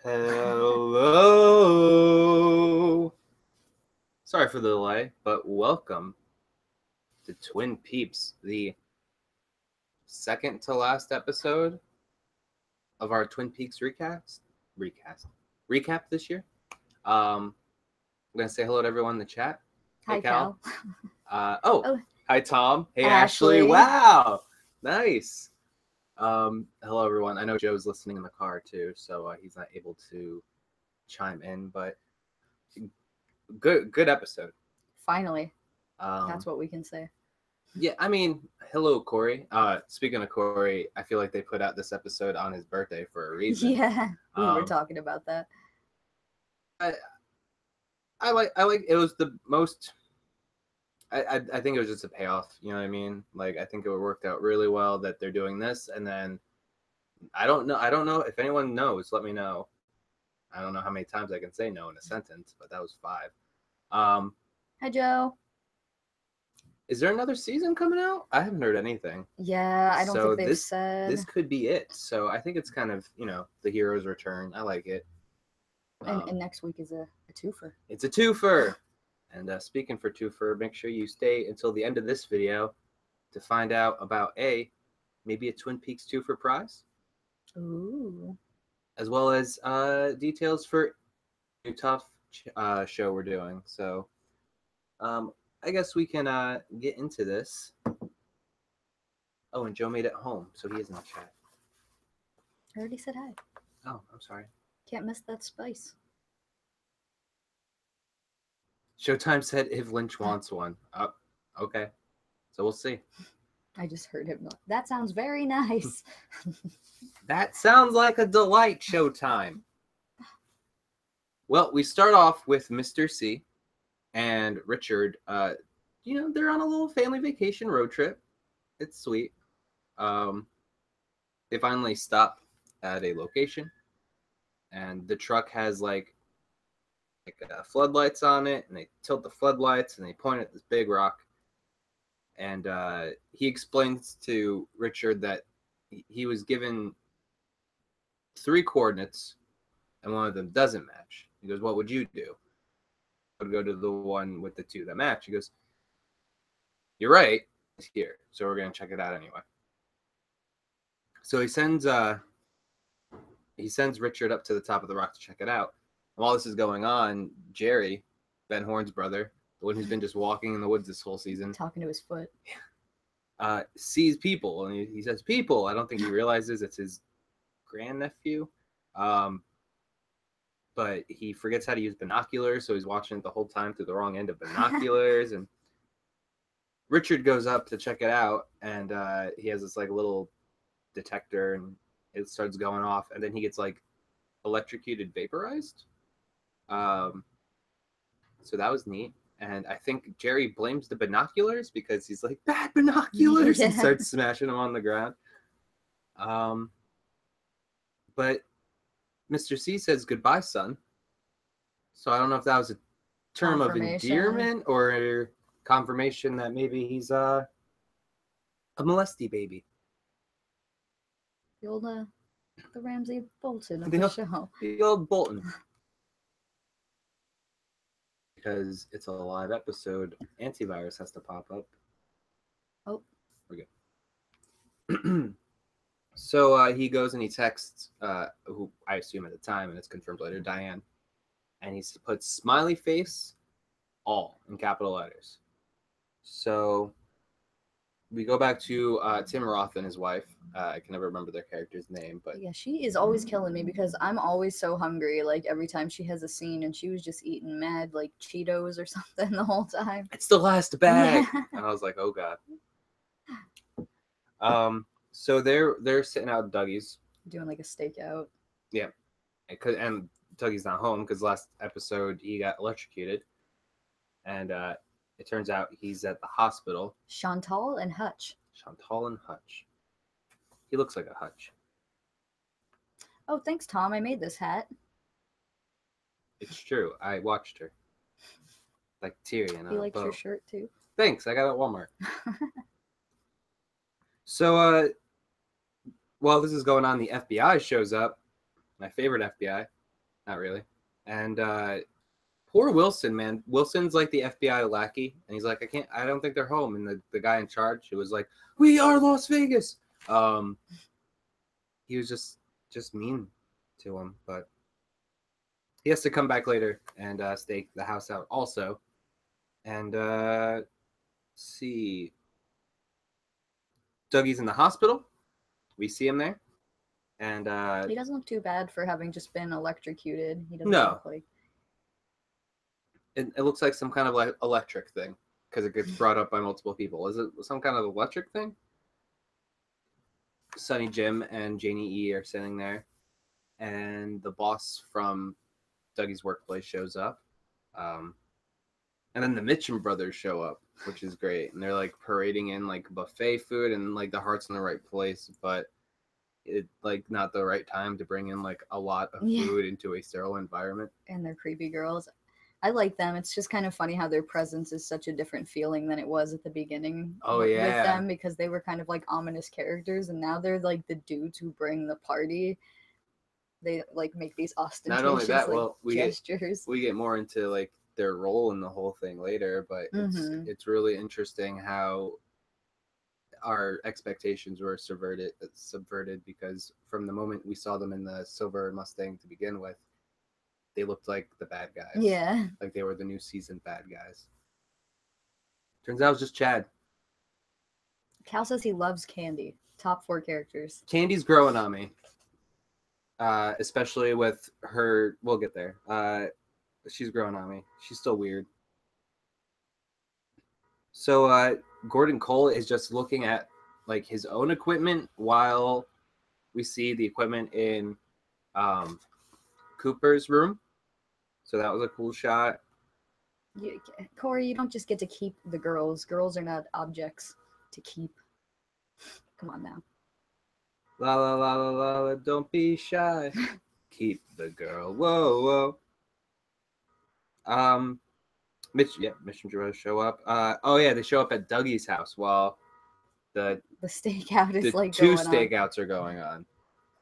Hello. Sorry for the delay, but welcome to Twin Peeps, the second to last episode of our Twin Peaks recap this year. I'm gonna say hello to everyone in the chat. Hi, Hey, Cal. Oh, Hi, Tom. Hey, Ashley. Wow, nice. Hello, everyone. I know Joe's listening in the car too, so he's not able to chime in, but good episode. Finally. That's what we can say. Yeah, I mean, hello, Corey. Speaking of Corey, I feel like they put out this episode on his birthday for a reason. Yeah, we were talking about that. I like it was the most. I think it was just a payoff. You know what I mean? Like I think it worked out really well that they're doing this, and then I don't know if anyone knows. Let me know. I don't know how many times I can say no in a sentence, but that was 5. Hi, Joe. Is there another season coming out? I haven't heard anything. Yeah, I don't think they've said. This could be it. So I think it's kind of, the hero's return. I like it. And next week is a twofer. It's a twofer. And speaking for twofer, make sure you stay until the end of this video to find out about maybe a Twin Peaks twofer prize. Ooh. As well as details for a new tough show we're doing. So I guess we can get into this. Oh, and Joe made it home, so he is in the chat. I already said hi. Oh, I'm sorry. Can't miss that spice. Showtime said if Lynch wants one. Oh, okay. So we'll see. I just heard him. That sounds very nice. That sounds like a delight, Showtime. Well, we start off with Mr. C and Richard. They're on a little family vacation road trip. It's sweet. They finally stop at a location, and the truck has like floodlights on it, and they tilt the floodlights and they point at this big rock. And he explains to Richard that he was given 3 coordinates, and one of them doesn't match. He goes, "What would you do?" I would go to the one with the 2 that match. He goes, "You're right. It's here, so we're gonna check it out anyway." So he sends Richard up to the top of the rock to check it out. And while this is going on, Jerry, Ben Horn's brother, the one who's been just walking in the woods this whole season, talking to his foot, sees people, and he says, "People." I don't think he realizes it's his grandnephew, but he forgets how to use binoculars, so he's watching it the whole time through the wrong end of binoculars. And Richard goes up to check it out, and he has this like little detector, and it starts going off, and then he gets like electrocuted, vaporized. So that was neat. And I think Jerry blames the binoculars because he's like, "Bad binoculars," and starts smashing them on the ground. But Mr. C says, "Goodbye, son." So I don't know if that was a term of endearment or confirmation that maybe he's a molesty baby. The old the Ramsay Bolton of the show. The old Bolton. Because it's a live episode, antivirus has to pop up. Oh. We're good. So he goes and he texts, who I assume at the time, and it's confirmed later, Diane. And he puts smiley face, all, in capital letters. So we go back to Tim Roth and his wife. I can never remember their character's name, but yeah, she is always killing me because I'm always so hungry. Like every time she has a scene, and she was just eating mad like Cheetos or something the whole time. It's the last bag, and I was like, oh god. So they're sitting out at Dougie's, doing like a stakeout. Yeah, and Dougie's not home because last episode he got electrocuted, and it turns out he's at the hospital. Chantal and Hutch. He looks like a Hutch. Oh, thanks, Tom. I made this hat. It's true. I watched her. Like Tyrion. He likes your shirt too. Thanks. I got it at Walmart. So while this is going on, the FBI shows up. My favorite FBI. Not really. And poor Wilson, man. Wilson's like the FBI lackey, and he's like, I don't think they're home. And the guy in charge, it was like, we are Las Vegas. He was just mean to him, but he has to come back later and stake the house out also. And see, Dougie's in the hospital. We see him there, and he doesn't look too bad for having just been electrocuted. He doesn't no. look like it looks like some kind of like electric thing because it gets brought up by multiple people. Is it some kind of electric thing? Sonny Jim and Janie E are sitting there, and the boss from Dougie's workplace shows up. And then the Mitchum brothers show up, which is great. And they're like parading in like buffet food, and like the heart's in the right place, but it like not the right time to bring in like a lot of food into a sterile environment. And they're creepy girls. I like them. It's just kind of funny how their presence is such a different feeling than it was at the beginning with them, because they were kind of like ominous characters, and now they're like the dudes who bring the party. They like make these ostentatious not only that, well, gestures. We get more into like their role in the whole thing later, but it's really interesting how our expectations were subverted because from the moment we saw them in the silver Mustang to begin with, they looked like the bad guys. Yeah. Like they were the new season bad guys. Turns out it was just Chad. Cal says he loves Candy. Top 4 characters. Candy's growing on me. Especially with her, we'll get there. She's growing on me. She's still weird. So Gordon Cole is just looking at like his own equipment while we see the equipment in Cooper's room. So that was a cool shot. Corey, you don't just get to keep the girls. Girls are not objects to keep. Come on now. La la la la la, la don't be shy. Keep the girl. Whoa, whoa. Mission Joe show up. They show up at Dougie's house while the stakeout is like two stakeouts are going on,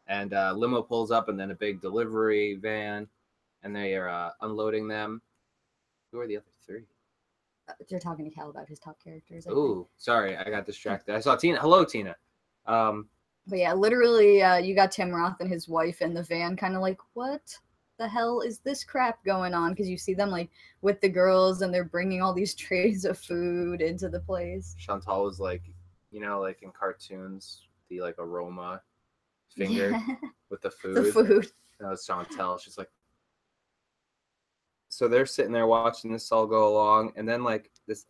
and limo pulls up, and then a big delivery van, and they are unloading them. Who are the other 3? You're talking to Cal about his top characters. Ooh, sorry, I got distracted. I saw Tina. Hello, Tina. But yeah, literally, you got Tim Roth and his wife in the van, kind of like, what the hell is this crap going on? Because you see them like with the girls, and they're bringing all these trays of food into the place. Chantal was like, like in cartoons, the like aroma finger with the food. The food. That was Chantal. She's like, so they're sitting there watching this all go along, and then like this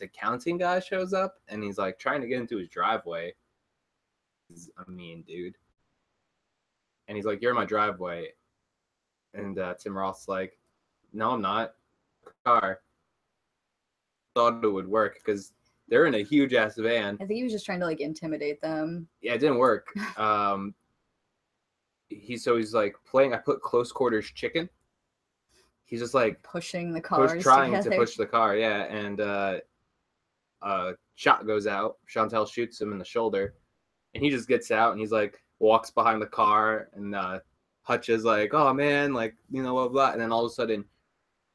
accounting guy shows up, and he's like trying to get into his driveway. He's a mean dude, and he's like, "You're in my driveway," and Tim Roth's like, "No, I'm not." Car. Thought it would work because they're in a huge ass van. I think he was just trying to like intimidate them. Yeah, it didn't work. He's like playing. I put close quarters chicken. He's just like pushing the car, trying to push the car. Yeah, and a shot goes out. Chantal shoots him in the shoulder, and he just gets out, and he's like walks behind the car, and Hutch is like, "Oh man, like blah blah," and then all of a sudden,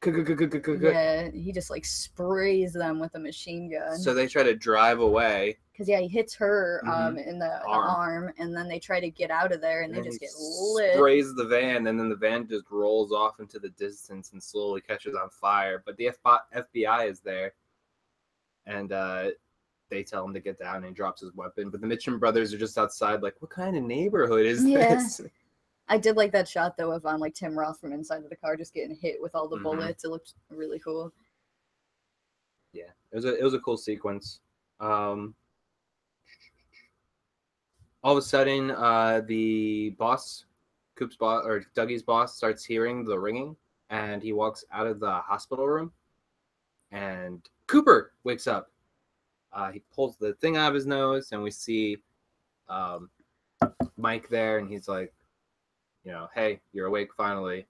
yeah, he just like sprays them with a machine gun. So they try to drive away. Because he hits her in the arm, and then they try to get out of there, and they just get lit. Sprays the van, and then the van just rolls off into the distance and slowly catches on fire. But the FBI is there, and they tell him to get down, and he drops his weapon. But the Mitchum brothers are just outside, like, what kind of neighborhood is this? I did like that shot though of like Tim Roth from inside of the car just getting hit with all the bullets. It looked really cool. Yeah, it was a cool sequence. All of a sudden, the boss, Coop's boss or Dougie's boss, starts hearing the ringing, and he walks out of the hospital room, and Cooper wakes up. He pulls the thing out of his nose, and we see Mike there, and he's like, hey, you're awake finally,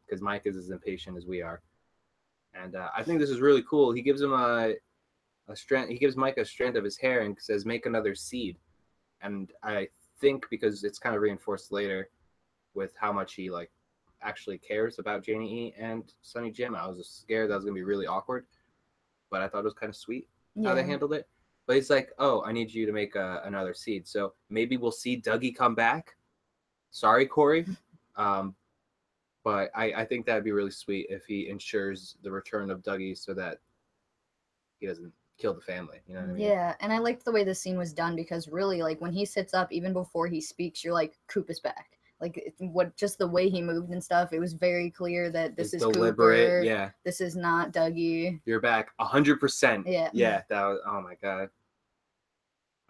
because Mike is as impatient as we are. And I think this is really cool. He gives him a strand. He gives Mike a strand of his hair and says, "Make another seed." And I think because it's kind of reinforced later with how much he like actually cares about Janie E and Sonny Jim. I was just scared that was gonna be really awkward, but I thought it was kind of sweet how they handled it. But he's like, "Oh, I need you to make another seed, so maybe we'll see Dougie come back." Sorry, Corey, but I think that'd be really sweet if he ensures the return of Dougie so that he doesn't kill the family. You know what I mean? Yeah, and I liked the way the scene was done because really, like when he sits up, even before he speaks, you're like, Coop is back. Like what, just the way he moved and stuff, it was very clear that this is deliberate. Cooper. Yeah, this is not Dougie. You're back 100%. Yeah, yeah. That was, oh my god.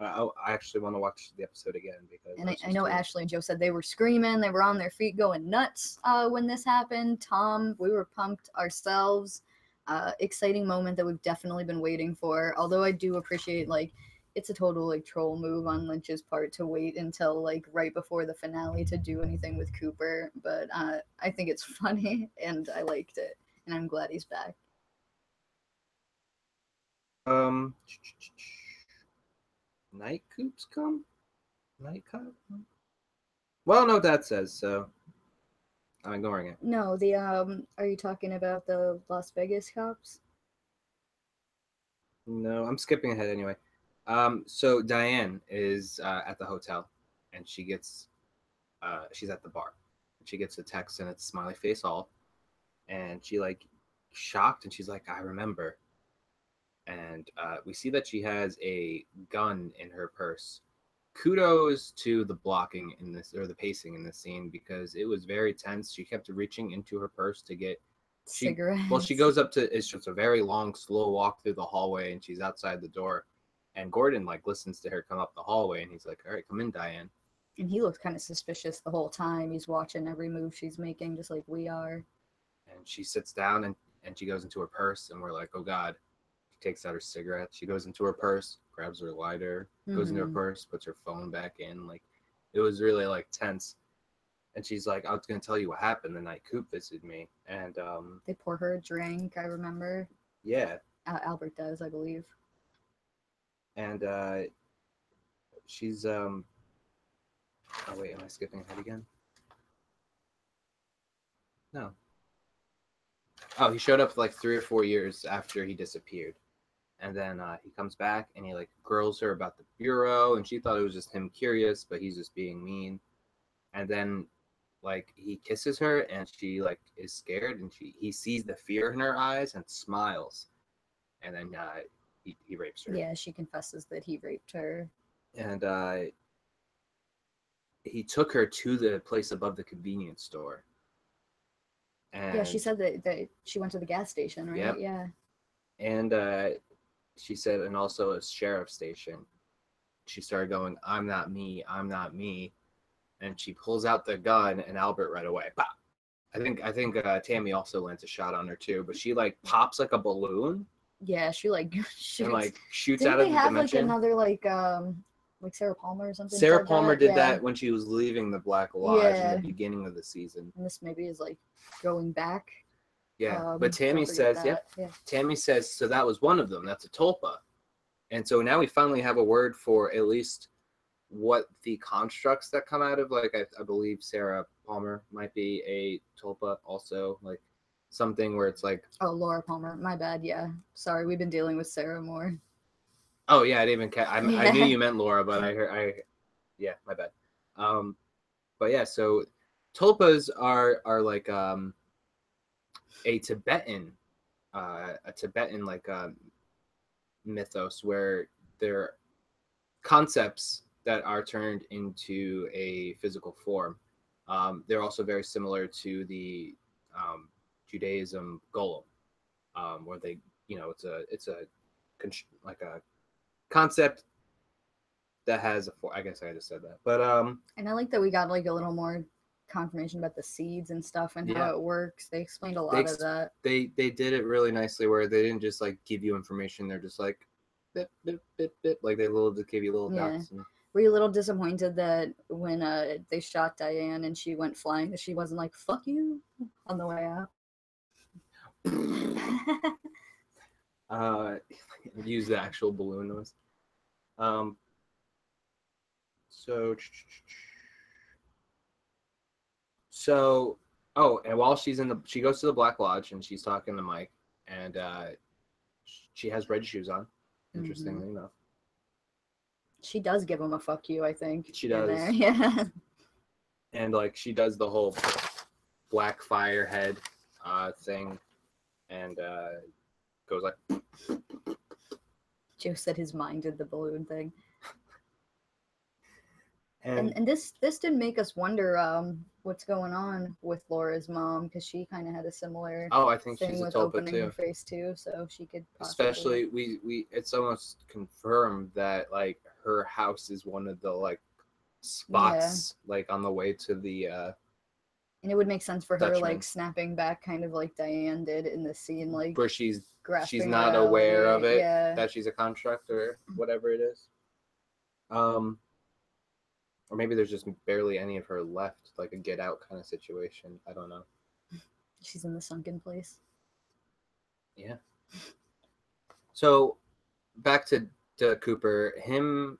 I actually want to watch the episode again because. And I know Ashley and Joe said they were screaming, they were on their feet going nuts when this happened. Tom, we were pumped ourselves. Exciting moment that we've definitely been waiting for. Although I do appreciate, like, it's a total like troll move on Lynch's part to wait until like right before the finale to do anything with Cooper. But I think it's funny and I liked it, and I'm glad he's back. Night Coops come? Night Cop? Well, I don't know what that says, so I'm ignoring it. No, the are you talking about the Las Vegas cops? No, I'm skipping ahead anyway. So Diane is at the hotel, and she gets, she's at the bar. She gets a text, and it's smiley face all, and she like shocked, and she's like, "I remember." And we see that she has a gun in her purse. Kudos to the blocking in this, or the pacing in this scene, because it was very tense. She kept reaching into her purse to get cigarettes. Well, she goes up to, it's just a very long, slow walk through the hallway, and she's outside the door. And Gordon like listens to her come up the hallway, and he's like, "All right, come in, Diane." And he looks kind of suspicious the whole time. He's watching every move she's making, just like we are. And she sits down, and she goes into her purse, and we're like, "Oh God." She takes out her cigarette. She goes into her purse, grabs her lighter, goes into her purse, puts her phone back in. Like, it was really like tense. And she's like, "I was gonna tell you what happened the night Coop visited me." And they pour her a drink, I remember. Yeah. Albert does, I believe. And she's oh wait, am I skipping ahead again? No. Oh, he showed up like 3 or 4 years after he disappeared. And then he comes back, and he like grills her about the bureau, and she thought it was just him curious, but he's just being mean. And then like he kisses her, and she like is scared, and he sees the fear in her eyes and smiles. And then he rapes her. Yeah, she confesses that he raped her. And he took her to the place above the convenience store. And yeah, she said that she went to the gas station, right? Yep. Yeah. And she said, and also a sheriff's station. She started going, "I'm not me, I'm not me." And she pulls out the gun, and Albert right away. Pop. I think Tammy also lands a shot on her too, but she like pops like a balloon. Yeah, she like shoots. And like shoots Didn't out of they the have dimension. like another like Sarah Palmer or something? Sarah Palmer did that when she was leaving the Black Lodge in the beginning of the season. And this maybe is like going back. Yeah, but Tammy says, Tammy says, so that was one of them. That's a tulpa. And so now we finally have a word for at least what the constructs that come out of, like, I believe Sarah Palmer might be a tulpa also, like something where it's like... Oh, Laura Palmer. My bad, yeah. Sorry, we've been dealing with Sarah more. Oh, yeah, I didn't even I knew you meant Laura, but yeah, my bad. But yeah, so tulpas are like a Tibetan like mythos where they're concepts that are turned into a physical form. They're also very similar to the Judaism golem, where they, it's a like a concept that has a form. I guess I just said that, but and I like that we got like a little more confirmation about the seeds and stuff and how it works. They explained a lot of that. They did it really nicely, where they didn't just like give you information. They're just like bit bit bit bit, like they give you little dots. And... Were you a little disappointed that when they shot Diane and she went flying, that she wasn't like "fuck you" on the way out? Use the actual balloon noise. So Oh, and while she goes to the Black Lodge and she's talking to Mike, and she has red shoes on. Interestingly enough, she does give him a fuck you. I think she does. There. Yeah. And like she does the whole black fire head thing, and goes like. Joe said his mind did the balloon thing. And this didn't make us wonder what's going on with Laura's mom, because she kind of had a similar I think thing she's a with tulpa opening too. her face too, so she could possibly... Especially we it's almost confirmed that like her house is one of the like spots like on the way to the and it would make sense for her Dutchman. Like snapping back kind of like Diane did in the scene, like where she's not her aware of it, yeah. that she's a construct or whatever it is. Or maybe there's just barely any of her left, like a get out kind of situation. I don't know. She's in the sunken place. Yeah. So back to Cooper, him,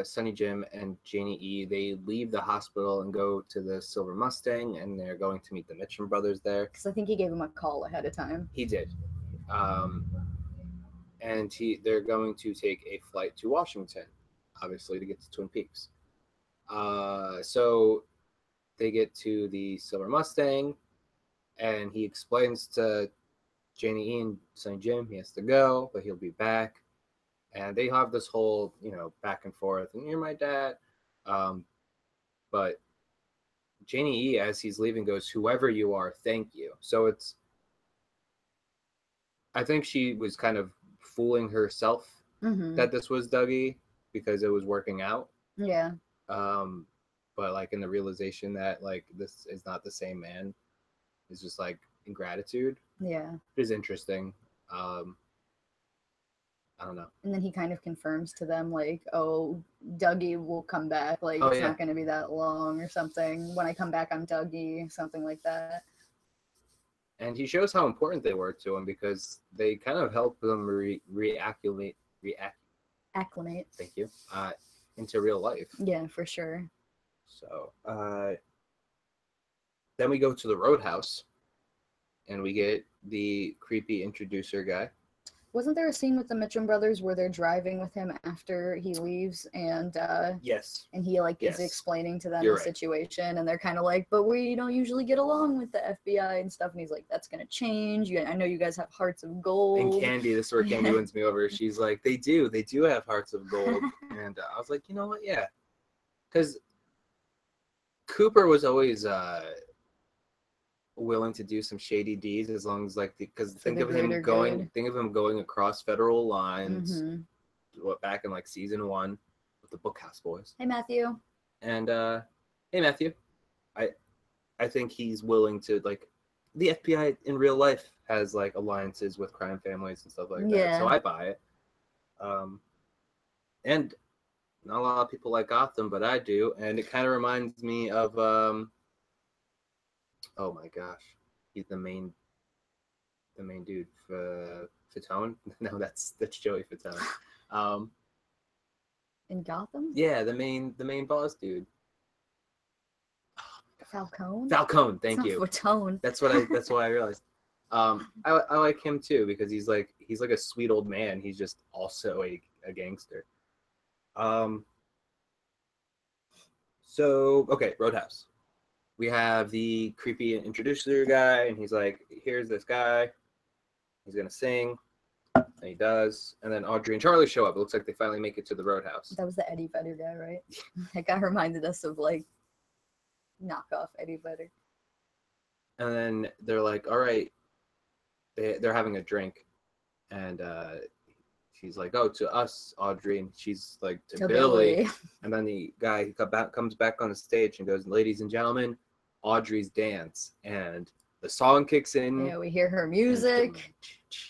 Sonny Jim, and Janie E. They leave the hospital and go to the Silver Mustang, and they're going to meet the Mitchum brothers there. Because I think he gave him a call ahead of time. He did. And they're going to take a flight to Washington, obviously, to get to Twin Peaks. So they get to the Silver Mustang, and he explains to Janie E. and Sonny Jim he has to go, but he'll be back. And they have this whole, back and forth, and you're my dad. But Janie E., as he's leaving, goes, "Whoever you are, thank you." So I think she was kind of fooling herself that this was Dougie because it was working out. Yeah. But like in the realization that like this is not the same man, is just like ingratitude. Yeah. It is interesting. I don't know. And then he kind of confirms to them like, "Oh, Dougie will come back. Like it's not going to be that long or something. When I come back, I'm Dougie," something like that. And he shows how important they were to him because they kind of help them acclimate. Thank you. Into real life. Yeah, for sure. So then we go to the Roadhouse, and we get the creepy introducer guy. Wasn't there a scene with the Mitchum brothers where they're driving with him after he leaves, and yes, and he is explaining to them You're the situation, and they're kind of like, "But we don't usually get along with the FBI and stuff," and he's like, "That's gonna change. I know you guys have hearts of gold." And Candy, this is where Candy wins me over. She's like, they do have hearts of gold. And I was like, you know what? Yeah, because Cooper was always willing to do some shady deeds as long as because think of him going across federal lines. Back in like season 1 with the Bookhouse Boys. Hey Matthew. And hey Matthew, I think he's willing to the FBI in real life has like alliances with crime families and stuff like that. So I buy it. And not a lot of people like Gotham, but I do, and it kind of reminds me of oh my gosh, he's the main dude, Fatone. No, that's Joey Fatone. In Gotham? Yeah, the main boss dude. Falcone. Thank you. Fatone. That's what I realized. I like him too because he's like a sweet old man. He's just also a gangster. So okay, Roadhouse. We have the creepy introducer guy, and he's like, "Here's this guy. He's gonna sing." And he does. And then Audrey and Charlie show up. It looks like they finally make it to the Roadhouse. That was the Eddie Vedder guy, right? That guy reminded us of like knockoff Eddie Vedder. And then they're like, all right. They're having a drink. And she's like, "Oh, to us, Audrey." And she's like, to Billy. And then the guy comes back on the stage and goes, "Ladies and gentlemen, Audrey's dance." And the song kicks in. Yeah, we hear her music.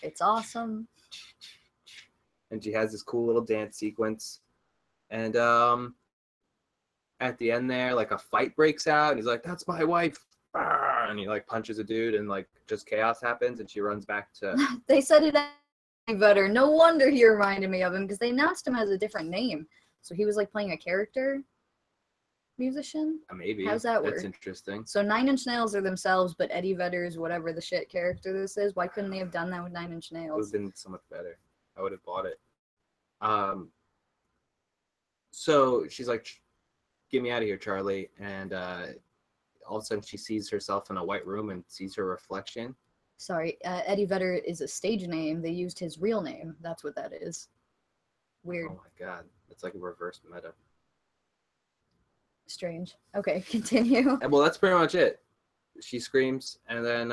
It's awesome. And she has this cool little dance sequence. And at the end there, like a fight breaks out, and he's like, "That's my wife." And he like punches a dude, and like just chaos happens, and she runs back to. They said it better. No wonder he reminded me of him, because they announced him as a different name. So he was like playing a character. musician? Maybe. How's that work? That's interesting. So 9 Inch Nails are themselves, but Eddie Vedder's whatever the shit character this is. Why couldn't they have done that with 9 Inch Nails? It would have been so much better. I would have bought it. So she's like, "Get me out of here, Charlie!" And all of a sudden, she sees herself in a white room and sees her reflection. Sorry, Eddie Vedder is a stage name. They used his real name. That's what that is. Weird. Oh my god, it's like a reverse meta. Strange. Okay, continue. Well, that's pretty much it. She screams, and then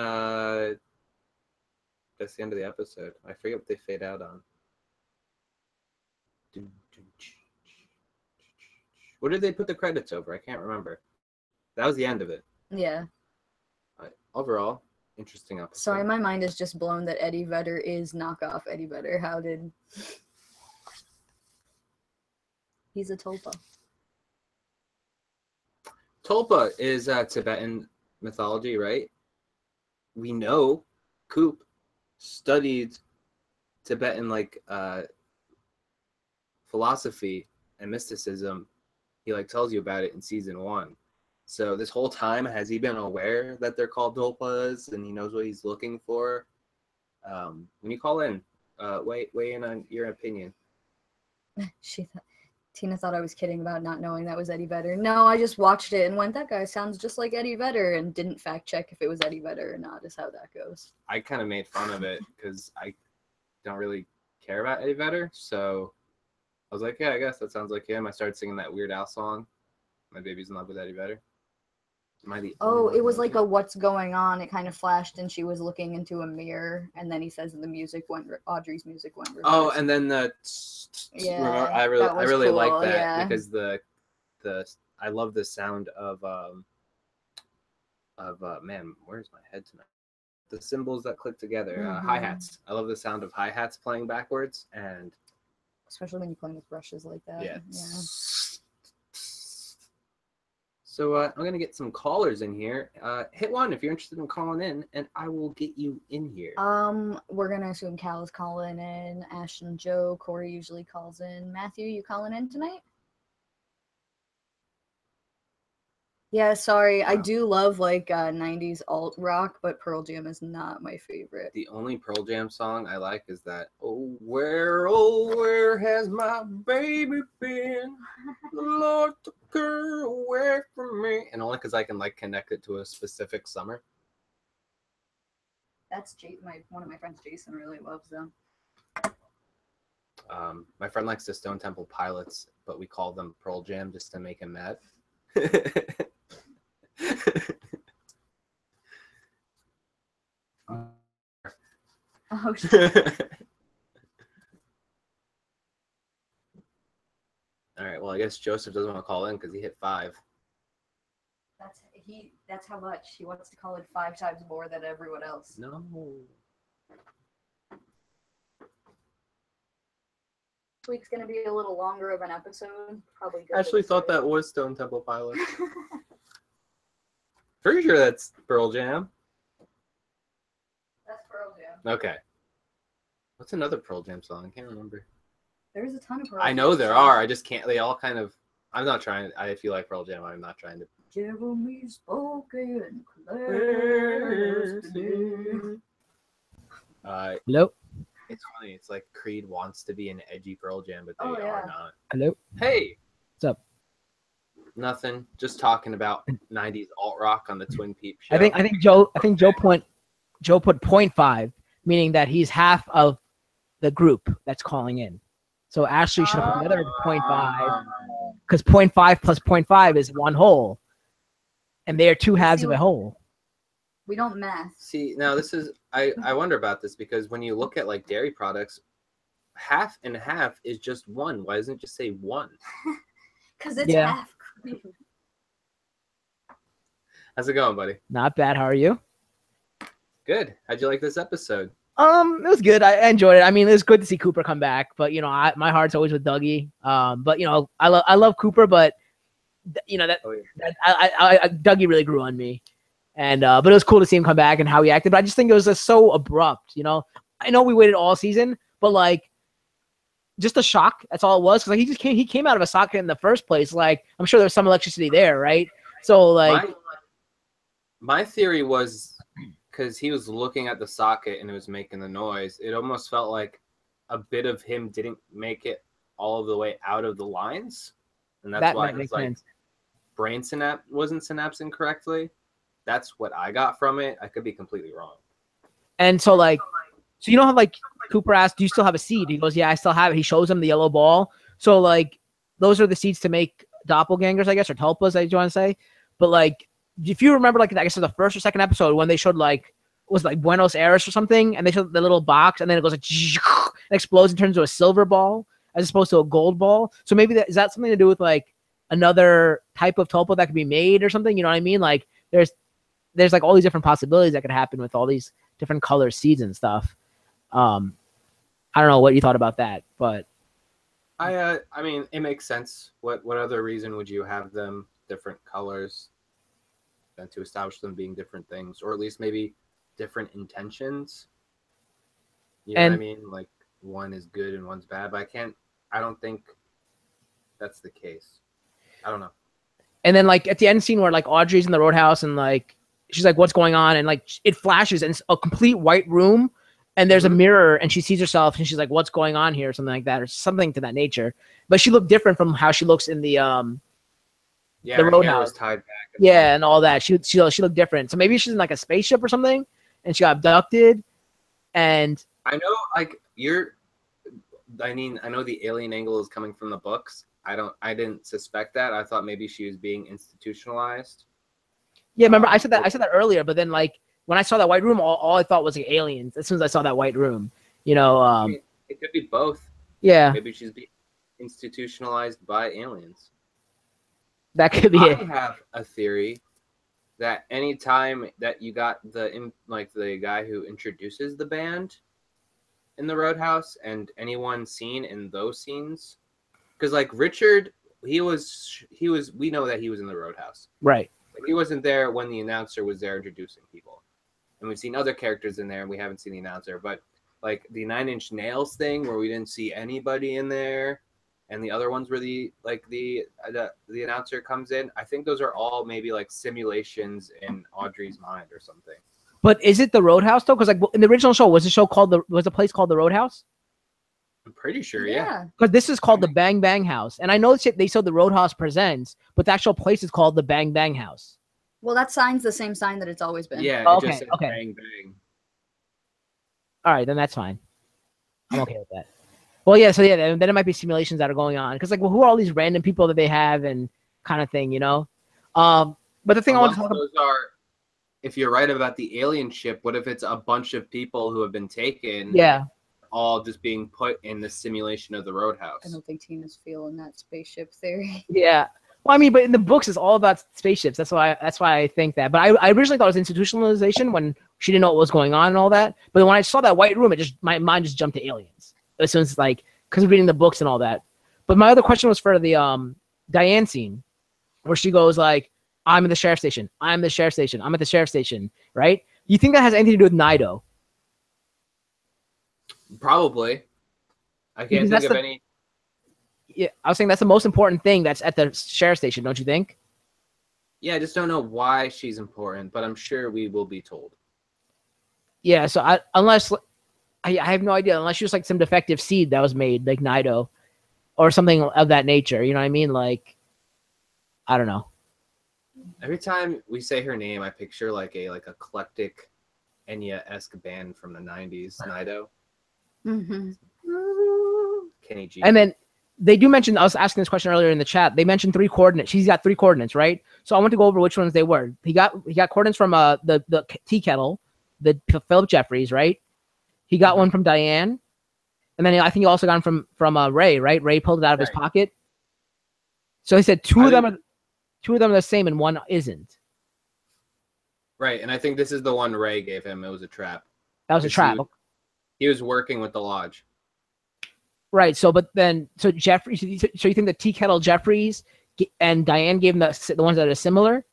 that's the end of the episode. I forget what they fade out on. What did they put the credits over? I can't remember. That was the end of it. Yeah. Overall, interesting episode. Sorry, my mind is just blown that Eddie Vedder is knockoff Eddie Vedder. How did... He's a tulpa. Tulpa is Tibetan mythology, right? We know Coop studied Tibetan philosophy and mysticism. He tells you about it in season 1. So this whole time, has he been aware that they're called tulpas and he knows what he's looking for? When you call in, weigh in on your opinion. Tina thought I was kidding about not knowing that was Eddie Vedder. No, I just watched it and went, that guy sounds just like Eddie Vedder, and didn't fact check if it was Eddie Vedder or not, is how that goes. I kind of made fun of it because I don't really care about Eddie Vedder. So I was like, yeah, I guess that sounds like him. I started singing that Weird Al song, My Baby's in Love with Eddie Vedder. It was like a what's going on. It kind of flashed and she was looking into a mirror, and then he says the music went, Audrey's music went reverse. Oh, and then I really cool, like that, yeah. because I love the sound of man, where's my head tonight? The cymbals that click together, hi-hats. I love the sound of hi-hats playing backwards, and especially when you're playing with brushes like that. Yeah. So I'm going to get some callers in here. Hit 1 if you're interested in calling in, and I will get you in here. We're going to assume Cal is calling in. Ashton, Joe, Corey usually calls in. Matthew, you calling in tonight? Yeah, sorry. Wow. I do love 90s alt rock, but Pearl Jam is not my favorite. The only Pearl Jam song I like is that, oh, where has my baby been? The Lord took her away from me. And only because I can connect it to a specific summer. That's one of my friends, Jason, really loves them. My friend likes the Stone Temple Pilots, but we call them Pearl Jam just to make him mad. Oh shit. All right, well, I guess Joseph doesn't want to call in because he hit 5. That's how much he wants to call it 5 times more than everyone else. No. This week's gonna be a little longer of an episode. Probably good. I actually thought that was Stone Temple Pilots. Pretty sure that's Pearl Jam. That's Pearl Jam. Okay. What's another Pearl Jam song? I can't remember. There's a ton of Pearl Jam. I know there are. I just can't. They all kind of. I'm not trying. If you like Pearl Jam, I'm not trying to. Jeremy spoken. Hello. It's funny. It's like Creed wants to be an edgy Pearl Jam, but they are not. Hello. Hey. What's up? Nothing. Just talking about 90s alt rock on the Twin Peeps show. I think Joe put 0.5, meaning that he's half of the group that's calling in. So Ashley should have put another 0.5, because 0.5 plus 0.5 is one whole, and they are 2 halves of a whole. We don't math. See, now this is I wonder about this, because when you look at dairy products, half and half is just 1. Why doesn't it just say 1? Because it's half cream. How's it going, buddy? Not bad. How are you? Good. How'd you like this episode? It was good. I enjoyed it. I mean, it was good to see Cooper come back, but my heart's always with Dougie. But I love Cooper, but Dougie really grew on me, and but it was cool to see him come back and how he acted. But I just think it was just so abrupt. I know we waited all season, but just a shock. That's all it was. Because like he came out of a socket in the first place. Like I'm sure there's some electricity there, right? So like my theory was because he was looking at the socket and it was making the noise. It almost felt like a bit of him didn't make it all of the way out of the lines, and that's why his like brain synapse wasn't synapsing correctly. That's what I got from it. I could be completely wrong. And so like, so you know how like Cooper asked, "Do you still have a seed?" He goes, "Yeah, I still have it." He shows him the yellow ball. So like, those are the seeds to make doppelgangers, I guess, or tulpas, as you want to say. But like, if you remember, like I guess the first or second episode when they showed like was like Buenos Aires or something, and they showed the little box, and then it goes like it explodes and turns into a silver ball as opposed to a gold ball. So maybe is that something to do with like another type of tulpa that could be made or something? You know what I mean? Like there's like all these different possibilities that could happen with all these different color seeds and stuff. I don't know what you thought about that, but I mean, it makes sense. What other reason would you have them different colors than to establish them being different things, or at least maybe different intentions? You know what I mean? Like one is good and one's bad, but I don't think that's the case. I don't know. And then like at the end scene where like Audrey's in the roadhouse and like she's like, "What's going on?" And like it flashes and it's a complete white room and there's a mirror and she sees herself and she's like, "What's going on here?" Or something like that, or something to that nature. But she looked different from how she looks in the the roadhouse tied back. Yeah, and all that. She looked different. So maybe she's in like a spaceship or something and she got abducted. And I know like I know the alien angle is coming from the books. I didn't suspect that. I thought maybe she was being institutionalized. Yeah, remember I said that earlier, but then like when I saw that white room, all I thought was like aliens. As soon as I saw that white room, you know, it could be both. Yeah, maybe she's being institutionalized by aliens. That could be it. I have a theory that anytime that you got the guy who introduces the band in the roadhouse and anyone seen in those scenes, because like Richard, we know that he was in the roadhouse, right? Like, he wasn't there when the announcer was there introducing people, and we've seen other characters in there and we haven't seen the announcer. But like the Nine Inch Nails thing where we didn't see anybody in there, and the other ones where the announcer comes in, I think those are all maybe like simulations in Audrey's mind or something. But is it the Roadhouse though? Because like in the original show, was the place called the Roadhouse? I'm pretty sure, yeah. Because this is called the Bang Bang House, and I know they said the Roadhouse Presents, but the actual place is called the Bang Bang House. Well, that sign's the same sign that it's always been. Yeah, it just says Bang Bang. All right, then that's fine. I'm okay with that. Well, yeah, so yeah, then it might be simulations that are going on. Because like, well, who are all these random people that they have and kind of thing, you know? But the thing I want to talk about if you're right about the alien ship, what if it's a bunch of people who have been taken? Yeah. All just being put in the simulation of the Roadhouse. I don't think Tina's feeling that spaceship theory. Yeah. Well, I mean, but in the books, it's all about spaceships. That's why I think that. But I originally thought it was institutionalization when she didn't know what was going on and all that. But when I saw that white room, my mind just jumped to aliens. As soon as like, because reading the books and all that. But my other question was for the Diane scene, where she goes like, "I'm at the sheriff's station. I'm at the sheriff's station. I'm at the sheriff's station." Right? You think that has anything to do with Nido? Probably. I can't think of any. Yeah, I was saying that's the most important thing that's at the sheriff's station, don't you think? Yeah, I just don't know why she's important, but I'm sure we will be told. Yeah, so I have no idea, unless she was like some defective seed that was made, like Nido, or something of that nature. You know what I mean? Like, I don't know. Every time we say her name, I picture like a eclectic Enya-esque band from the 90s, Nido. Mm-hmm. Kenny G. And then they do mention, I was asking this question earlier in the chat, they mentioned 3 coordinates. She's got 3 coordinates, right? So I want to go over which ones they were. He got coordinates from the tea kettle, the Philip Jeffries, right? He got one from Diane. And then I think he also got them from Ray, right? Ray pulled it out of his pocket. So he said two of them are the same and one isn't. Right, and I think this is the one Ray gave him. It was a trap. That was a trap. He was working with the lodge. Right. So Jeffries. So you think the tea kettle Jeffries and Diane gave him the ones that are similar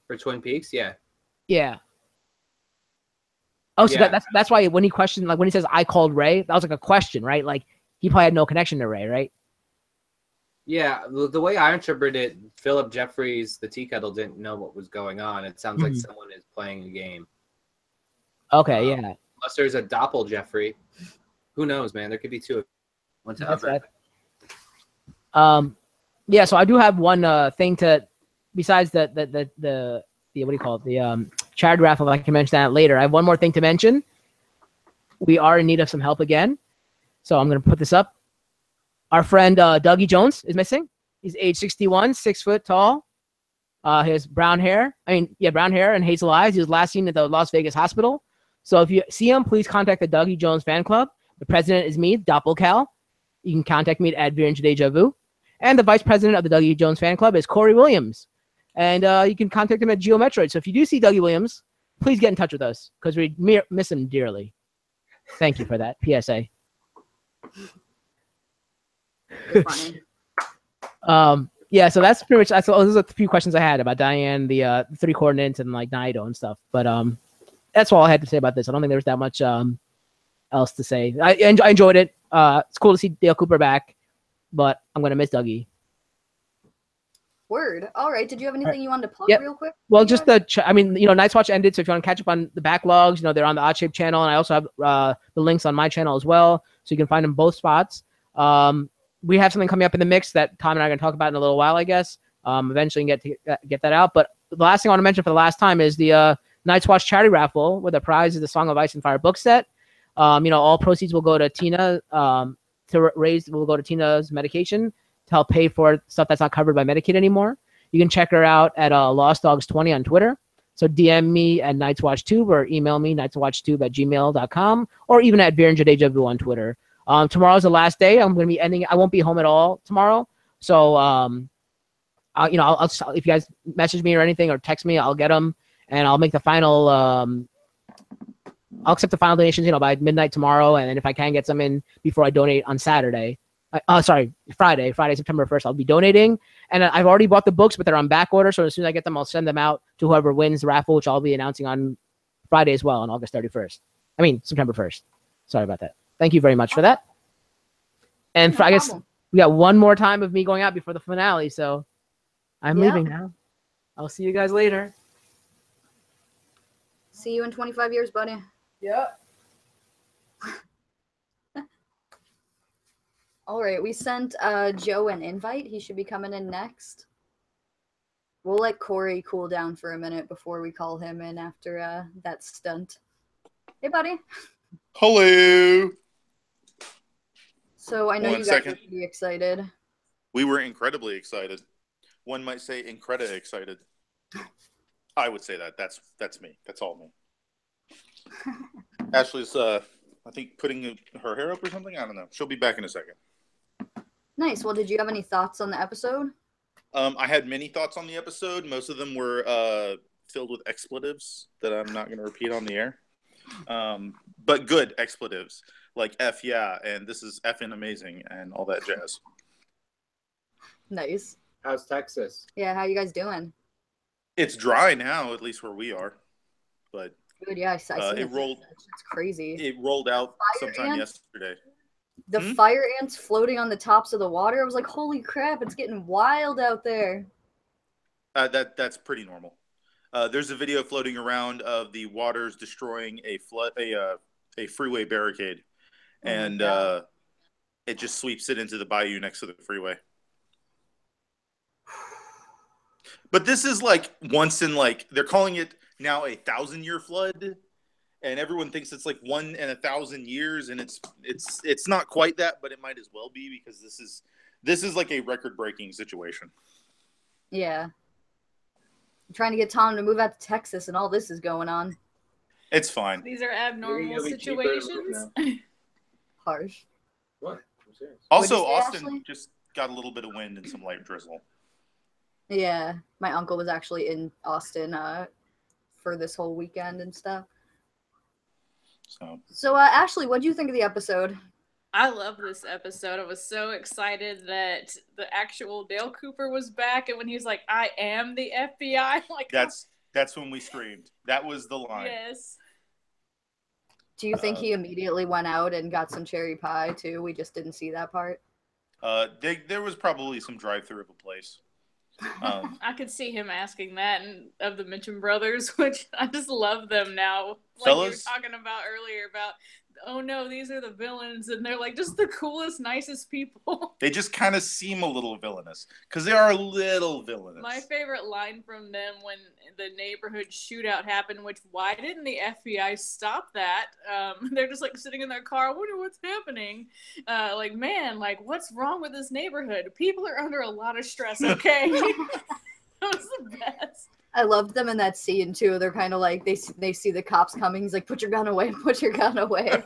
for Twin Peaks? Yeah. Yeah. Oh, so that's why when he questioned, like when he says I called Ray, that was like a question, right? Like he probably had no connection to Ray, right? Yeah, the way I interpret it, Philip Jeffries, the tea kettle, didn't know what was going on. It sounds like someone is playing a game. Okay, yeah. Unless there's a doppel Jeffrey. Who knows, man? There could be two. One to other. Yeah, so I do have one thing to, besides the what do you call it? The charity raffle, I can mention that later. I have one more thing to mention. We are in need of some help again. So I'm going to put this up. Our friend Dougie Jones is missing. He's age 61, 6 foot tall. He has brown hair. Brown hair and hazel eyes. He was last seen at the Las Vegas hospital. So if you see him, please contact the Dougie Jones fan club. The president is me, Doppelcal. You can contact me at Advir Deja Vu. And the vice president of the Dougie Jones fan club is Corey Williams. And you can contact him at GeoMetroid. So if you do see Dougie Williams, please get in touch with us because we miss him dearly. Thank you for that PSA. Funny. Yeah, so that's pretty much those are the few questions I had about Diane, the 3 coordinates, and like Naido and stuff. But that's all I had to say about this. I don't think there was that much else to say. I enjoyed it. It's cool to see Dale Cooper back, but I'm gonna miss Dougie. Word. All right. Did you have anything you wanted to plug real quick? Well, just Night's Watch ended, so if you want to catch up on the backlogs, they're on the Odd Shape channel, and I also have the links on my channel as well, so you can find them both spots. We have something coming up in the mix that Tom and I are going to talk about in a little while, I guess. Eventually get that out. But the last thing I want to mention for the last time is the Night's Watch charity raffle, where the prize is the Song of Ice and Fire book set. All proceeds will go to Tina will go to Tina's medication to help pay for stuff that's not covered by Medicaid anymore. You can check her out at Lost Dogs 20 on Twitter. So DM me at NightsWatchTube or email me nightswatchtube@gmail.com or even at Deja Vu on Twitter. Tomorrow's the last day. I'm going to be ending. I won't be home at all tomorrow. So, I'll if you guys message me or anything or text me, I'll get them and I'll make the final. I'll accept the final donations, by midnight tomorrow. And then if I can get some in before I donate on Saturday, Friday, September 1st, I'll be donating. And I've already bought the books, but they're on back order. So as soon as I get them, I'll send them out to whoever wins the raffle, which I'll be announcing on Friday as well on August 31st. September 1st. Sorry about that. Thank you very much for that. And I guess we got one more time of me going out before the finale. So I'm leaving now. I'll see you guys later. See you in 25 years, buddy. Yeah. All right. We sent Joe an invite. He should be coming in next. We'll let Corey cool down for a minute before we call him in after that stunt. Hey, buddy. Hello. So I know you guys are pretty excited. We were incredibly excited. One might say incredibly excited. I would say that. That's me. That's all me. Ashley's, I think, putting her hair up or something. I don't know. She'll be back in a second. Nice. Well, did you have any thoughts on the episode? I had many thoughts on the episode. Most of them were filled with expletives that I'm not going to repeat on the air. But good expletives. Like F yeah, and this is effing amazing, and all that jazz. Nice. How's Texas? Yeah, how you guys doing? It's dry now, at least where we are. But good, yeah, I see it rolled. It's crazy. It rolled out sometime yesterday. The fire ants floating on the tops of the water. I was like, holy crap! It's getting wild out there. That's pretty normal. There's a video floating around of the waters destroying a freeway barricade. And it just sweeps it into the bayou next to the freeway. But this is like once in they're calling it now 1,000-year flood, and everyone thinks it's like 1 in 1,000 years, and it's not quite that, but it might as well be because this is like a record-breaking situation. Yeah, I'm trying to get Tom to move out to Texas, and all this is going on. It's fine. These are abnormal situations. Harsh. What? Also, Austin just got a little bit of wind and some light drizzle. Yeah, my uncle was actually in Austin for this whole weekend and stuff. So Ashley, what do you think of the episode? I love this episode. I was so excited that the actual Dale Cooper was back, and when he was like, "I am the FBI," like that's when we screamed. That was the line. Yes. Do you think he immediately went out and got some cherry pie too? We just didn't see that part. There was probably some drive-through of a place. I could see him asking that of the Mitchum brothers, which I just love them now. Like Fellas? you were talking about earlier about, oh no, these are the villains, and they're like just the coolest, nicest people. They just kind of seem a little villainous because they are a little villainous. My favorite line from them when the neighborhood shootout happened, which why didn't the FBI stop that? They're just like sitting in their car, I wonder what's happening. Like, man, like what's wrong with this neighborhood? People are under a lot of stress, okay? That was the best. I loved them in that scene too. They're kind of like they see the cops coming. He's like, "Put your gun away! Put your gun away!"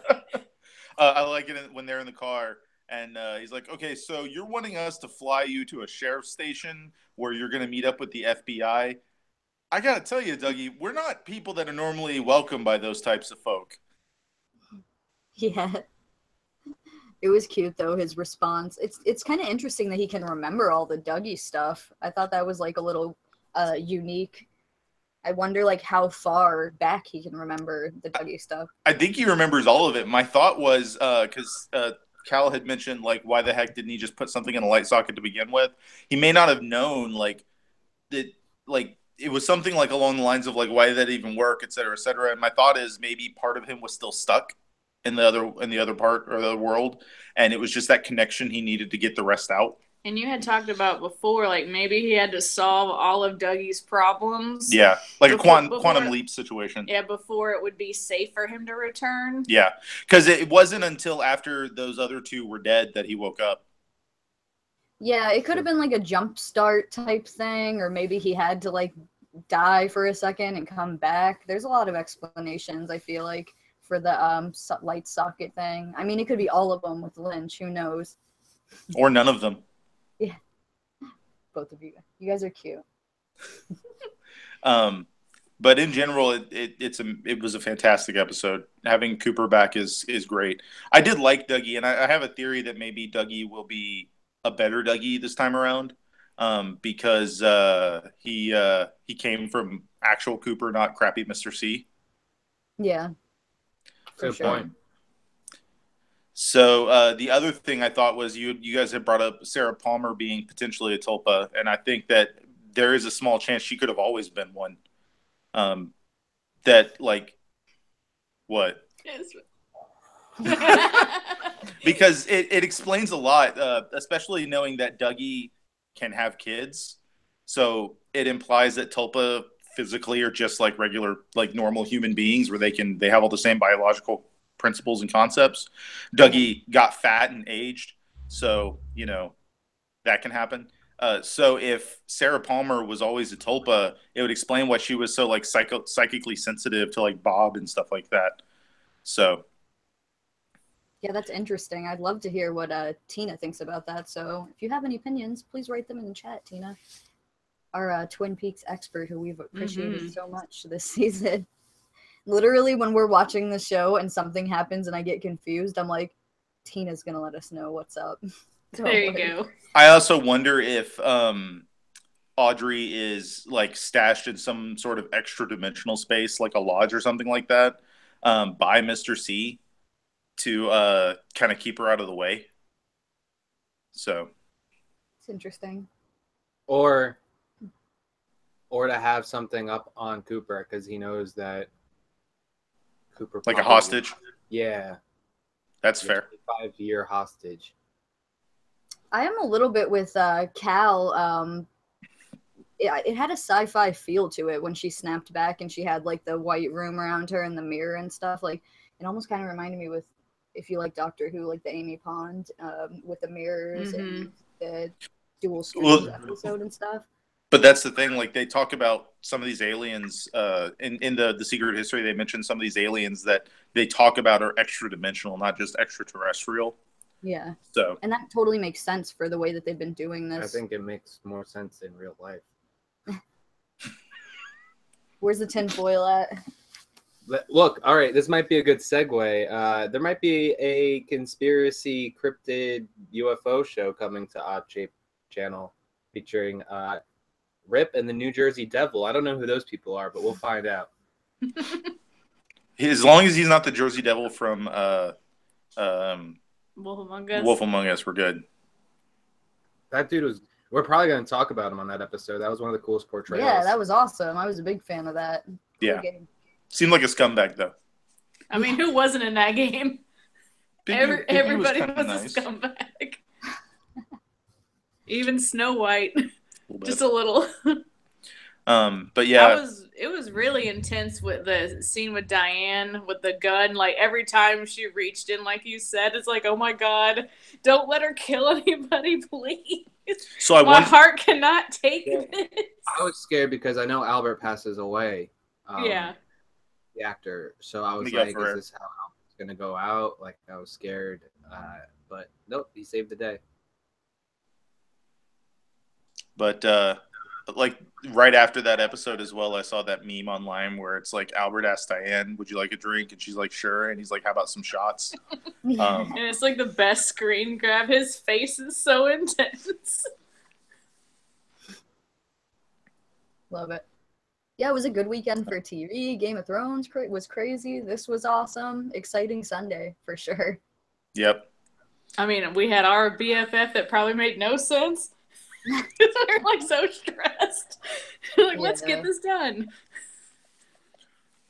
I like it when they're in the car and he's like, "Okay, so you're wanting us to fly you to a sheriff's station where you're going to meet up with the FBI." I gotta tell you, Dougie, we're not people that are normally welcomed by those types of folk. Yeah, it was cute though. His response. It's kind of interesting that he can remember all the Dougie stuff. I thought that was like a little unique. I wonder like how far back he can remember the Dougie stuff. I think he remembers all of it. My thought was because Cal had mentioned like why the heck didn't he just put something in a light socket to begin with? He may not have known like that like it was something like along the lines of like why did that even work, et cetera, et cetera. And my thought is maybe part of him was still stuck in the other part or the world, and it was just that connection he needed to get the rest out. And you had talked about before, like maybe he had to solve all of Dougie's problems. Yeah, like a quantum leap situation. Yeah, before it would be safe for him to return. Yeah, because it wasn't until after those other two were dead that he woke up. Yeah, it could have been like a jump start type thing, or maybe he had to like die for a second and come back. There's a lot of explanations, I feel like, for the light socket thing. I mean, it could be all of them with Lynch. Who knows? Or none of them. Yeah, both of you. You guys are cute. But in general, it was a fantastic episode. Having Cooper back is great. I did like Dougie, and I have a theory that maybe Dougie will be a better Dougie this time around, because he came from actual Cooper, not crappy Mr. C. Yeah, good point. So the other thing I thought was you guys had brought up Sarah Palmer being potentially a Tulpa, and I think that there is a small chance she could have always been one. That like what? Because it explains a lot, especially knowing that Dougie can have kids. So it implies that Tulpa physically are just like regular, like normal human beings, where they have all the same biological principles and concepts. Dougie got fat and aged, so that can happen. So if Sarah Palmer was always a Tulpa, it would explain why she was so like psychically sensitive to like Bob and stuff like that. So yeah, that's interesting. I'd love to hear what Tina thinks about that. So if you have any opinions, please write them in the chat, Tina, our Twin Peaks expert who we've appreciated so much this season. Literally, when we're watching the show and something happens and I get confused, I'm like, Tina's gonna let us know what's up. There you go. I also wonder if Audrey is like stashed in some sort of extra dimensional space, like a lodge or something like that, by Mr. C to kind of keep her out of the way. So it's interesting. Or to have something up on Cooper because he knows that Cooper like a hostage. Yeah, that's fair. 5-year hostage. I am a little bit with Cal. It had a sci-fi feel to it when she snapped back and she had like the white room around her and the mirror and stuff. Like it almost kind of reminded me with, if you like Doctor Who, like the Amy Pond with the mirrors and the dual screens episode and stuff. But that's the thing. Like they talk about some of these aliens in the Secret History. They mention some of these aliens that they talk about are extra dimensional, not just extraterrestrial. Yeah. So and that totally makes sense for the way that they've been doing this. I think it makes more sense in real life. Where's the tinfoil at? Look, all right, this might be a good segue. There might be a conspiracy cryptid UFO show coming to Odd Shape Channel featuring Rip and the New Jersey Devil. I don't know who those people are, but we'll find out. As long as he's not the Jersey Devil from Wolf Among Us. Wolf Among Us, we're good. That dude was. We're probably going to talk about him on that episode. That was one of the coolest portrayals. Yeah, that was awesome. I was a big fan of that. Cool Yeah. game. Seemed like a scumbag, though. I mean, who wasn't in that game? Biggie Everybody was nice. a scumbag. Even Snow White. A Just a little. But yeah. It was really intense with the scene with Diane with the gun. Like, every time she reached in, like you said, it's like, oh my God, don't let her kill anybody, please. So my heart cannot take this. I was scared because I know Albert passes away. Yeah. The actor. So I was like, is this how Albert's going to go out? Like, I was scared. But nope, he saved the day. But like right after that episode as well, I saw that meme online where it's like Albert asked Diane, "Would you like a drink?" And she's like, "Sure." And he's like, "How about some shots?" And it's like the best screen grab. His face is so intense. Love it. Yeah, it was a good weekend for TV. Game of Thrones was crazy. This was awesome. Exciting Sunday for sure. Yep. I mean, we had our BFF that probably made no sense. Because we were like so stressed. Like, let's get this done.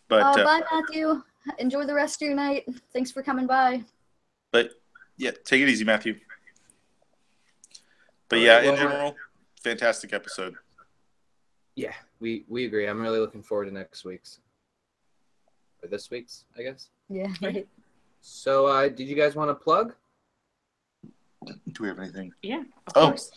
But bye, Matthew. Enjoy the rest of your night. Thanks for coming by. But yeah, take it easy, Matthew. But yeah, in general, fantastic episode. Yeah, we agree. I'm really looking forward to next week's. Or this week's, I guess. Yeah. Right. So, did you guys want to plug? Do we have anything? Yeah, of course.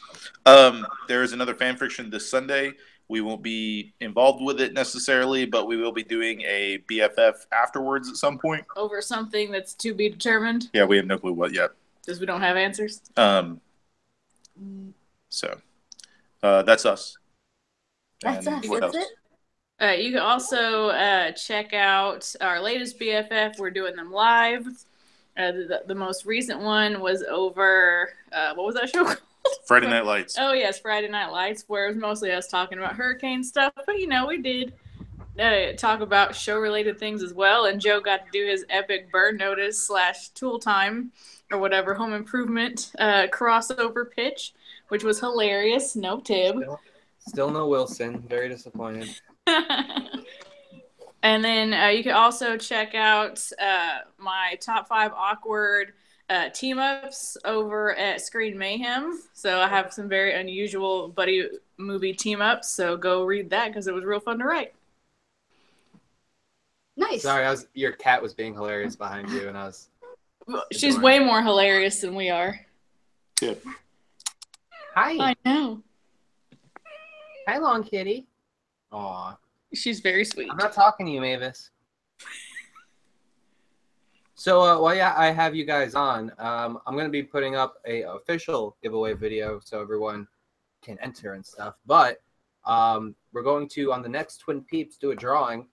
There is another fan fiction this Sunday. We won't be involved with it necessarily, but we will be doing a BFF afterwards at some point. Over something that's to be determined? Yeah, we have no clue what yet. Because we don't have answers? So, that's us. That's us. That's it? You can also check out our latest BFF. We're doing them live. The most recent one was over, what was that show called? Friday Night Lights. Oh, yes, Friday Night Lights, where it was mostly us talking about hurricane stuff. But, you know, we did talk about show-related things as well. And Joe got to do his epic Burn Notice / Tool Time, or whatever, Home Improvement crossover pitch, which was hilarious. No Tib. Still no Wilson. Very disappointed. And then you can also check out my top 5 awkward team-ups over at Screen Mayhem. So I have some very unusual buddy movie team-ups. So go read that because it was real fun to write. Nice. Sorry, your cat was being hilarious behind you, and I was. She's way more hilarious than we are. Yeah. Hi. I know. Hi, long kitty. Aw. She's very sweet. I'm not talking to you, Mavis. So, while I have you guys on, I'm going to be putting up a official giveaway video so everyone can enter and stuff. But we're going to, on the next Twin Peeps, do a drawing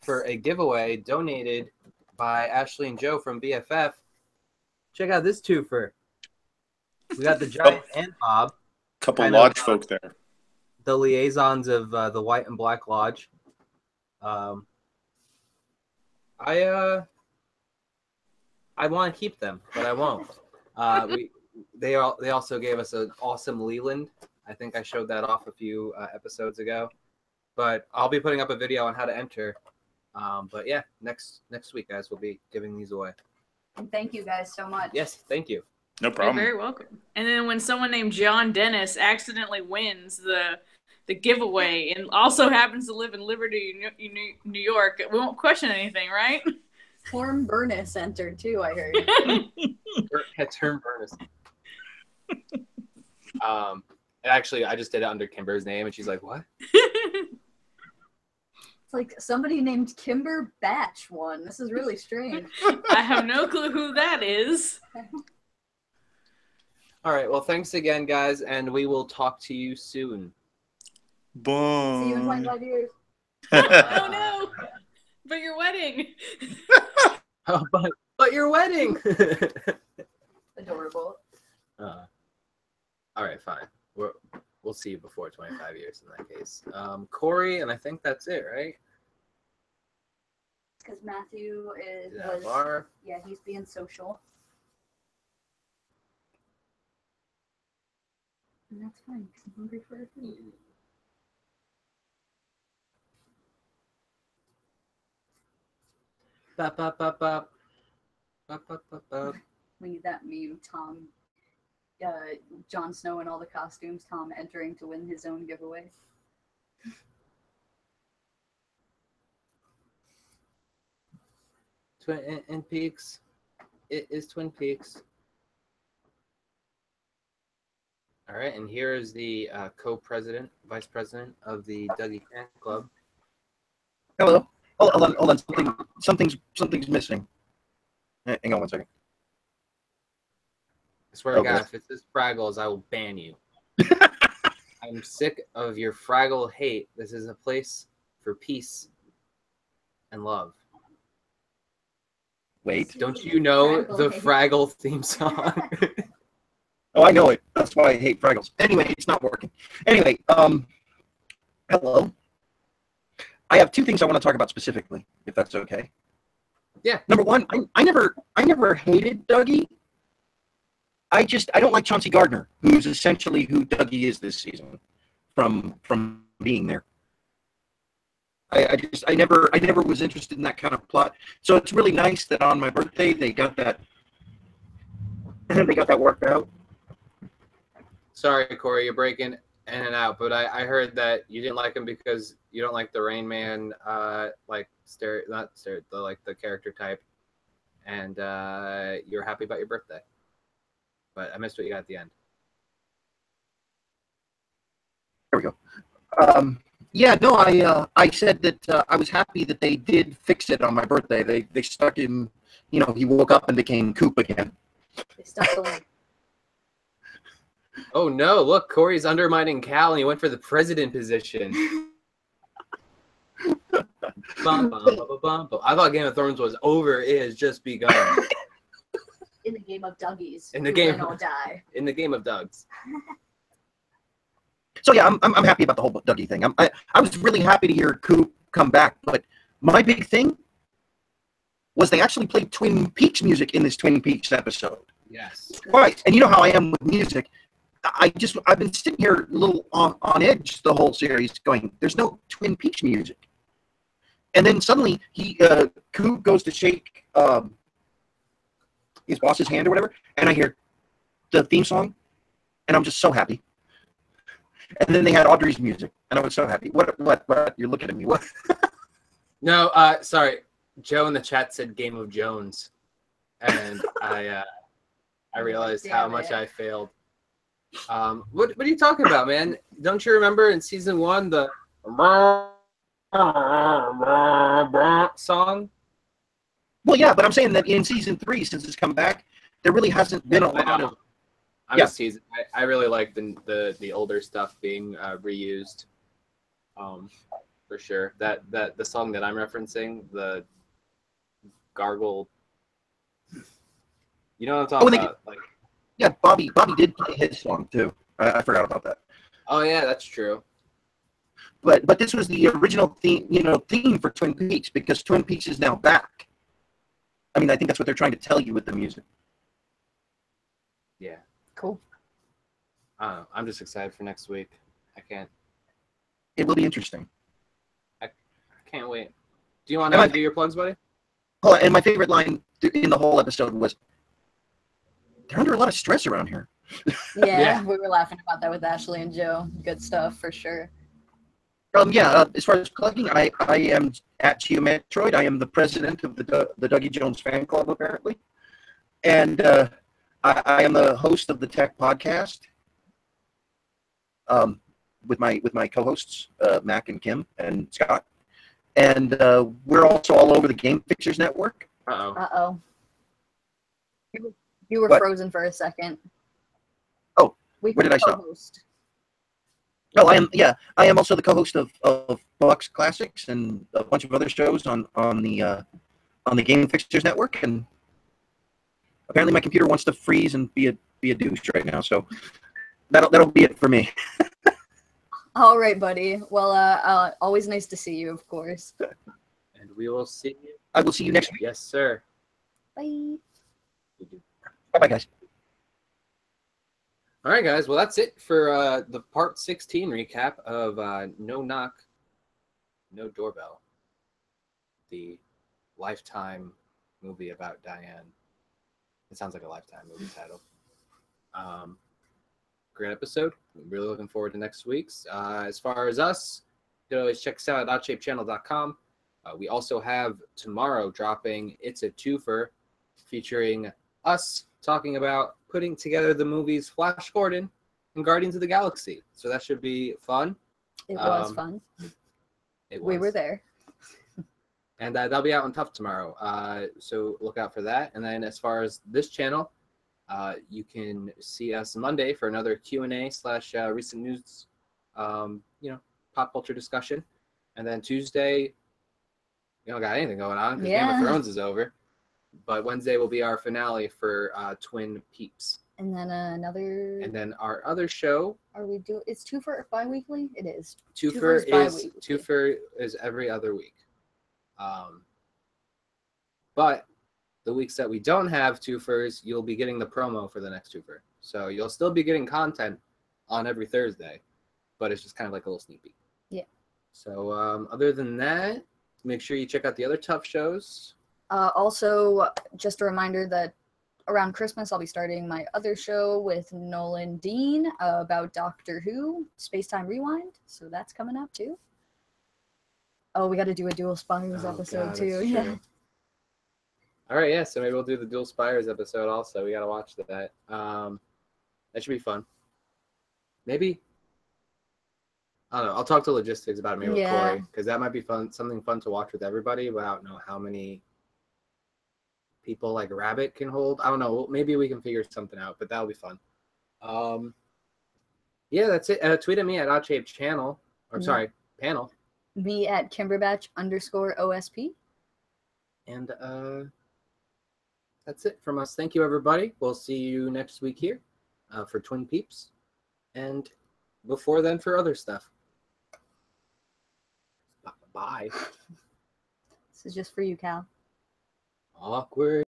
for a giveaway donated by Ashley and Joe from BFF. Check out this twofer. We got the Giant and Bob. Couple lodge folk there. The liaisons of the White and Black Lodge. I want to keep them, but I won't. They also gave us an awesome Leland. I think I showed that off a few episodes ago. But I'll be putting up a video on how to enter. But yeah, next week, guys, we'll be giving these away. And thank you guys so much. Yes, thank you. No problem. You're very welcome. And then when someone named John Dennis accidentally wins the giveaway and also happens to live in Liberty, New York, we won't question anything, right? Torm Burness entered too, I heard. Torm Burness. Actually, I just did it under Kimber's name, and she's like, "What?" It's like somebody named Kimber Batch won. This is really strange. I have no clue who that is. All right. Well, thanks again, guys, and we will talk to you soon. Boom. See you in 25 years. Oh no! But your wedding. Oh, but your wedding. Adorable. All right, fine. We'll see you before 25 years in that case. Corey, and I think that's it, right? because Matthew he's being social. And that's fine, because I'm hungry for food. Bop, bop, bop, bop. Bop, bop, bop, bop. We need that meme, Tom, Jon Snow in all the costumes, Tom entering to win his own giveaway. Twin Peaks. It is Twin Peaks. All right, and here is the co-president, vice president of the Dougie Fan Club. Hello. Oh, hold on. Something's missing. Hang on one second. I swear to God, if it says Fraggles, I will ban you. I'm sick of your Fraggle hate. This is a place for peace and love. Wait. Don't you know the Fraggle theme song? Oh, I know it. That's why I hate Fraggles. Anyway, it's not working. Anyway, hello. I have two things I want to talk about specifically, if that's okay. Yeah. Number one, I never hated Dougie. I don't like Chauncey Gardner, who's essentially who Dougie is this season, from being there. I never was interested in that kind of plot. So it's really nice that on my birthday they got that worked out. Sorry, Corey, you're breaking in and out, but I heard that you didn't like him because you don't like the Rain Man, the character type, and you're happy about your birthday. But I missed what you got at the end. There we go. Yeah, no, I said that I was happy that they did fix it on my birthday. They stuck him, he woke up and became Coop again. They stuck the link. Oh no, look, Corey's undermining Cal and he went for the president position. Bum, bum, bum, bum, bum. I thought Game of Thrones was over. It has just begun. In the game of Dougies. In the game or die. In the game of Dougs. So yeah, I'm happy about the whole Dougie thing. I was really happy to hear Coop come back, but my big thing was they actually played Twin Peaks music in this Twin Peaks episode. Yes. Twice. And you know how I am with music. I've been sitting here a little on edge the whole series going, there's no Twin Peaks music. And then suddenly Coop goes to shake his boss's hand or whatever, and I hear the theme song, and I'm just so happy. And then they had Audrey's music, and I was so happy. What? You're looking at me. What? No, sorry. Joe in the chat said Game of Jones, and I realized how much I failed. What are you talking about, man? Don't you remember in season 1 the song? Well, yeah, but I'm saying that in season 3, since it's come back, there really hasn't been a lot of. I'm just teasing. I really like the older stuff being reused. For sure. That the song that I'm referencing, the Gargle. You know what I'm talking about? Yeah, Bobby did play his song too. I forgot about that. Oh yeah, that's true. But this was the original theme for Twin Peaks, because Twin Peaks is now back. I mean, I think that's what they're trying to tell you with the music. Yeah. Cool. I'm just excited for next week. I can't. It will be interesting. I can't wait. Do you want to do your plugs, buddy? Oh, and my favorite line in the whole episode was, "They're under a lot of stress around here." Yeah, we were laughing about that with Ashley and Joe. Good stuff for sure. As far as plugging, I am at Geometroid. I am the president of the Dougie Jones fan club, apparently. And I am the host of the Tech Podcast with my co-hosts, Mac and Kim and Scott. And we're also all over the Game Fixers Network. Uh-oh. You were frozen for a second. Oh, where did I stop? Oh, I am also the co-host of Bucks Classics and a bunch of other shows on the Game Fixers Network, and apparently my computer wants to freeze and be a douche right now, so that'll be it for me. All right, buddy. Well, always nice to see you, of course. And we will see you I will see you next week. Yes, sir. Bye. Bye-bye, guys. All right, guys. Well, that's it for the part 16 recap of No Knock, No Doorbell, the Lifetime movie about Diane. It sounds like a Lifetime movie title. Great episode. I'm really looking forward to next week's. As far as us, you can always check us out at oddshapechannel.com. We also have tomorrow dropping It's a Twofer, featuring us talking about putting together the movies Flash Gordon and Guardians of the Galaxy. So that should be fun. It was fun. We were there. And that'll be out on Tough tomorrow. So look out for that. And then as far as this channel, you can see us Monday for another Q&A / recent news, pop culture discussion. And then Tuesday, we don't got anything going on because Game of Thrones is over. But Wednesday will be our finale for Twin Peeps. And then another. And then our other show. It's Twofer bi-weekly? It is. Twofer is every other week. But the weeks that we don't have twofers, you'll be getting the promo for the next twofer. So you'll still be getting content on every Thursday, but it's just kind of like a little sneak peek. Yeah. So other than that, make sure you check out the other Tough shows. Also, just a reminder that around Christmas, I'll be starting my other show with Nolan Dean about Doctor Who, Spacetime Rewind. So that's coming up too. Oh, we got to do a Dual Spires episode too. Yeah. All right, yeah. So maybe we'll do the Dual Spires episode also. We got to watch that. That should be fun. Maybe. I don't know. I'll talk to logistics about it maybe with Corey, because that might be fun. Something fun to watch with everybody, but I don't know how many people like Rabbit can hold. I don't know. Maybe we can figure something out, but that'll be fun. Yeah, that's it. Tweet at me at oddshapechannel. Or sorry, panel. Me at Kimberbatch_OSP. And that's it from us. Thank you, everybody. We'll see you next week here for Twin Peeps. And before then for other stuff. Bye. This is just for you, Cal. Awkward.